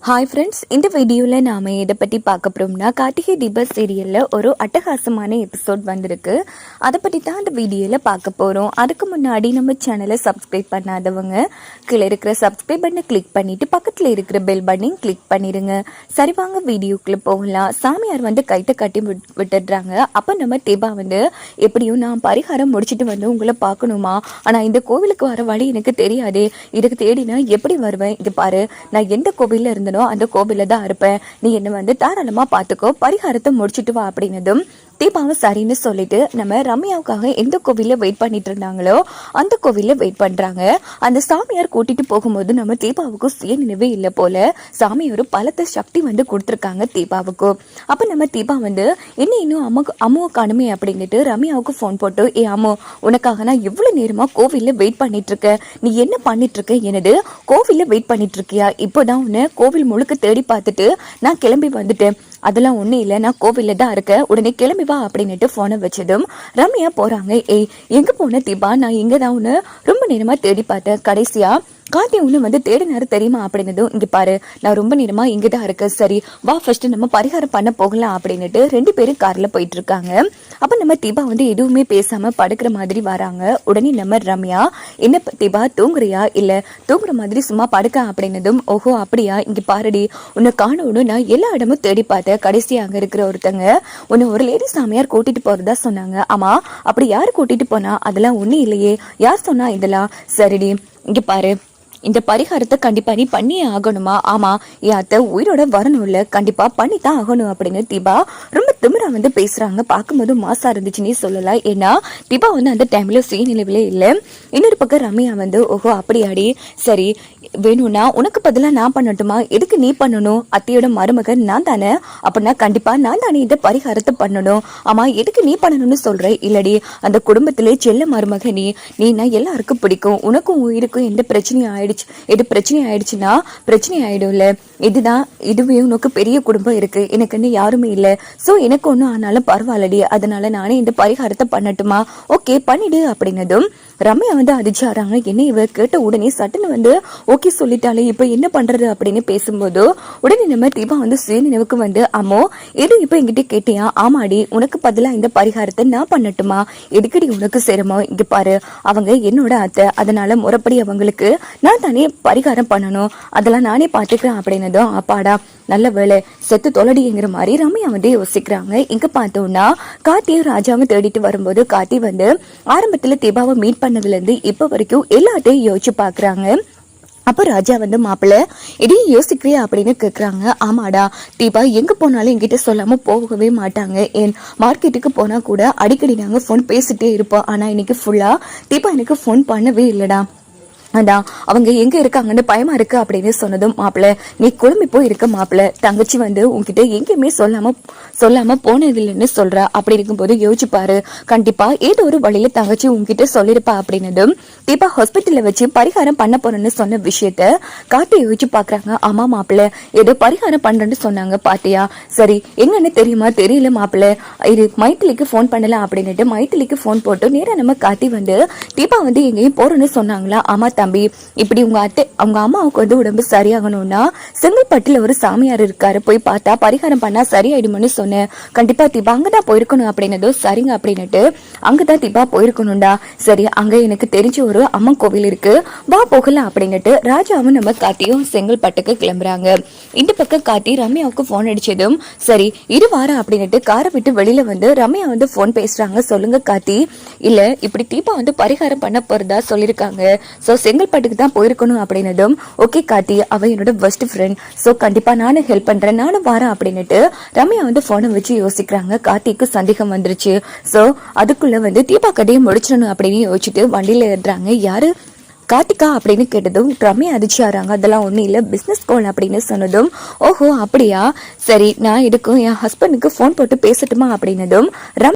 Hi friends, இந்த வீடியோவில் நாம் எதை பற்றி பார்க்க போகிறோம்னா கார்த்திகை தீபம் சீரியலில் ஒரு அட்டகாசமான எபிசோட் வந்திருக்கு. அதை பற்றி தான் அந்த வீடியோவில் பார்க்க போகிறோம். அதுக்கு முன்னாடி நம்ம சேனலை சப்ஸ்கிரைப் பண்ணாதவங்க கீழே இருக்கிற சப்ஸ்கிரைப் பட்டனை கிளிக் பண்ணிவிட்டு பக்கத்தில் இருக்கிற பெல் பட்டனையும் கிளிக் பண்ணிடுங்க. சரி வாங்க வீடியோக்குள்ளே போகலாம். சாமியார் கைத்தை கட்டி விட்டுடுறாங்க. அப்போ நம்ம தீபா எப்படியும் நான் பரிகாரம் முடிச்சுட்டு உங்களை பார்க்கணுமா, ஆனால் இந்த கோவிலுக்கு வர வழி எனக்கு தெரியாதே, இதுக்கு தேடினா எப்படி வருவேன், இது பாரு நான் எந்த கோவிலில் இருந்தேன் அந்த கோவில தான் இருப்பேன், நீ என்ன தாராளமா பாத்துக்கோ, பரிகாரத்தை முடிச்சுட்டு வா அப்படின்னதும் தீபாவும் சரின்னு சொல்லிட்டு நம்ம ரம்யாவுக்காக எந்த கோவில்ல வெயிட் பண்ணிட்டு இருந்தாங்களோ அந்த கோவில்ல வெயிட் பண்றாங்க. அந்த சாமியார் கூட்டிட்டு போகும்போது நம்ம தீபாவுக்கு சுய நினைவே இல்லை போல. சாமியார் பலத்த சக்தி கொடுத்துருக்காங்க தீபாவுக்கு. அப்ப நம்ம தீபா என்ன இன்னும் அம்மாவை காணுமே அப்படின்னுட்டு ரம்யாவுக்கு போன் போட்டு, ஏ அம்மோ, உனக்காக நான் எவ்வளவு நேரமா கோவில்ல வெயிட் பண்ணிட்டு இருக்கேன், நீ என்ன பண்ணிட்டு இருக்க, எனது கோவில்ல வெயிட் பண்ணிட்டு இருக்கியா, இப்போதான் உன்னை கோவில் முழுக்க தேடி பார்த்துட்டு நான் கிளம்பி வந்துட்டேன், அதெல்லாம் ஒன்றும் இல்லை, நான் கோவிலில் தான் இருக்கேன், உடனே கிளம்பி வா அப்படின்னுட்டு ஃபோனை வச்சதும் ரம்யா போகிறாங்க. ஏய் எங்கே போன தீபா, நான் இங்கே தான் உன்னை ரொம்ப நேரமாக தேடி பார்த்தேன், கடைசியா கார்த்தி ஒன்று தேடினாரு தெரியுமா அப்படின்னதும், இங்கே பாரு நான் ரொம்ப நேரமாக இங்கே தான் இருக்கேன், சரி வா ஃபர்ஸ்ட் நம்ம பரிகாரம் பண்ண போகலாம் அப்படின்னுட்டு ரெண்டு பேரும் காரில் போயிட்டு இருக்காங்க. அப்போ நம்ம தீபா எதுவுமே பேசாமல் படுக்கிற மாதிரி வராங்க. உடனே நம்ம ரம்யா, என்ன தீபா தூங்குறியா, இல்லை தூங்குற மாதிரி சும்மா படுக்க அப்படின்னதும், ஓஹோ அப்படியா, இங்கே பாருடி உன்னை காணணும், நான் எல்லா இடமும் தேடி பார்த்தேன், கடைசி அங்கே இருக்கிற ஒருத்தங்க உன்னை ஒரு லேடி சாமியார் கூட்டிட்டு போறதா சொன்னாங்க. ஆமா அப்படி யாரு கூட்டிட்டு போனா, அதெல்லாம் ஒன்றும் இல்லையே, யார் சொன்னா இதெல்லாம், சரிடி இங்கே பாரு இந்த பரிகாரத்தை கண்டிப்பா நீ பண்ணியே ஆகணுமா, ஆமா என் அத்தை உயிரோட வரணும்ல, கண்டிப்பா பண்ணித்தான் ஆகணும் அப்படின்னு தீபா ரொம்ப திமிரா பேசுறாங்க. பார்க்கும்போது மாசா இருந்துச்சுன்னே சொல்லலாம். ஏன்னா தீபா அந்த டைம்ல சுயநிலைவிலே இல்லை. இன்னொரு பக்கம் ரம்யா ஓஹோ அப்படியாடி, சரி வேணும்னா உனக்கு பதிலா நான் பண்ணட்டுமா, எதுக்கு நீ பண்ணணும், அத்தையோட மருமகன் நான் தானே, அப்படின்னா கண்டிப்பா நான் தானே இந்த பரிகாரத்தை பண்ணணும், ஆமா எதுக்கு நீ பண்ணணும்னு சொல்ற, இல்லடி அந்த குடும்பத்திலே செல்ல மருமக நீனா எல்லாருக்கும் பிடிக்கும், உனக்கும் உயிருக்கும் எந்த பிரச்சனையும் ஆயிடுச்சு, எது பிரச்சனை ஆயிடுச்சுன்னா பிரச்சனை ஆயிடும்ல, இதுவே உனக்கு பெரிய குடும்பம் இருக்கு, எனக்குன்னு யாருமே இல்லை, சோ எனக்கு ஒன்னும் ஆனாலும் பரவாயில்லடி, அதனால நானே இந்த பரிகாரத்தை பண்ணட்டுமா, ஓகே பண்ணிடு அப்படின்னதும் ரம்யா அதிர்ச்சாராங்க. என்ன இவ கேட்ட உடனே சட்டுன்னு ஓகே சொல்லிட்டாலே இப்ப என்ன பண்றது அப்படின்னு பேசும்போது உடனே நம்ம தீபா சுயநினைவுக்கு அம்மோ எது இப்ப என்கிட்ட கேட்டியா, ஆமாடி உனக்கு பதிலா இந்த பரிகாரத்தை நான் பண்ணட்டுமா, எதுக்கடி உனக்கு சிரமம், இங்க பாரு அவங்க என்னோட அத்தை, அதனால முறைப்படி அவங்களுக்கு நான் தானே பரிகாரம் பண்ணணும், அதெல்லாம் நானே பாத்துக்கிறேன் அப்படின்னதும், அப்பாடா நல்ல வேலை செத்து தொலடிங்கிற மாதிரி ரம்யா யோசிக்கிறாங்க. இங்க பார்த்தோம்னா கார்த்தியும் ராஜாவும் தேடிட்டு வரும்போது கார்த்தி ஆரம்பத்துல தீபாவை மீட் பண்ணதுல இருந்து இப்ப வரைக்கும் எல்லாத்தையும் யோசிச்சு பாக்குறாங்க. அப்ப ராஜா மாப்பிள்ள இதையும் யோசிக்கிறியா அப்படின்னு கேக்குறாங்க. ஆமாடா, தீபா எங்க போனாலும் என்கிட்ட சொல்லாம போகவே மாட்டாங்க, ஏன் மார்க்கெட்டுக்கு போனா கூட அடிக்கடி நாங்க போன் பேசிட்டே இருப்போம், ஆனா இன்னைக்கு ஃபுல்லா தீபா எனக்கு போன் பண்ணவே இல்லடா, அதான் அவங்க எங்க இருக்காங்கன்னு பயமா இருக்கு அப்படின்னு சொன்னதும், மாப்பிள்ள நீ குழம்பி போய் இருக்க மாப்பிள்ள, தங்கச்சி உங்ககிட்ட எங்கேயுமே சொல்லாம போனதில்லைன்னு சொல்ற, அப்படி இருக்கும்போது யோசிச்சு பாரு, கண்டிப்பா ஏதோ ஒரு வழியில தங்கச்சி உங்ககிட்ட சொல்லிருப்பா அப்படின்னதும் தீபா ஹாஸ்பிட்டல்ல வச்சு பரிகாரம் பண்ண போறேன்னு சொன்ன விஷயத்த காட்டி யோசிச்சு பாக்குறாங்க. ஆமா மாப்பிள்ள ஏதோ பரிகாரம் பண்றேன்னு சொன்னாங்க பாத்தியா, சரி எங்கன்னு தெரியுமா, தெரியல மாப்பிள்ள, இது மைத்திலிக்கு போன் பண்ணலாம் அப்படின்னுட்டு மைத்திலிக்கு போன் போட்டு நேரா நம்ம காட்டி தீபா எங்கேயும் போறேன்னு சொன்னாங்களா. ஆமா தம்பி, இப்படி உங்க அத்தை அவங்க அம்மாவுக்கு உடம்பு சரியாகணும்னா செங்கல்பட்டுல ஒரு சாமியார் இருக்காரு, போய் பார்த்தா பரிகாரம் பண்ணா சரியாயிடும்னு சொன்னேன், கண்டிப்பா தீபா அங்கதான் போயிருக்கணும் அப்படின்னதோ, சரிங்க அப்படின்னுட்டு அங்கதான் தீபா போயிருக்கணும்டா, சரி அங்க எனக்கு தெரிஞ்ச ஒரு அம்மன் கோவில் இருக்கு வா போகலாம் அப்படின்னுட்டு ராஜாவும் நம்ம காத்தியும் செங்கல்பட்டுக்கு கிளம்புறாங்க. இந்த பக்கம் காத்தி ரம்யாவுக்கு போன் அடிச்சதும், சரி இரு வாரம் அப்படின்னுட்டு காரை விட்டு வெளியில ரம்யா போன் பேசுறாங்க. சொல்லுங்க காத்தி, இல்ல இப்படி தீபா பரிகாரம் பண்ண போறதா சொல்லிருக்காங்க, சோ செங்கல்பட்டுக்கு தான் போயிருக்கணும் அப்படின்னதும், ஓகே கார்த்தி அவ என்னோட பெஸ்ட் ஃப்ரெண்ட், சோ கண்டிப்பா நானும் ஹெல்ப் பண்றேன், நானும் வரேன் அப்படின்னுட்டு ரம்யா போனை வச்சு யோசிக்கிறாங்க. கார்த்திக்கு சந்தேகம் வந்துருச்சு. சோ அதுக்குள்ள தீபா கதையை முடிச்சிடணும் அப்படின்னு யோசிச்சுட்டு வண்டியில ஏறுறாங்க. யாரு கார்த்திகா அப்படின்னு கேட்டதும் ரம்யா அதிர்ச்சியாராங்க. அதெல்லாம் ஒன்றும் இல்லை, பிஸ்னஸ் கால் அப்படின்னு சொன்னதும், ஓஹோ அப்படியா, சரி நான் இதுக்கும் என் ஹஸ்பண்டுக்கு ஃபோன் போட்டு பேசட்டுமா அப்படின்னதும் ரம்யா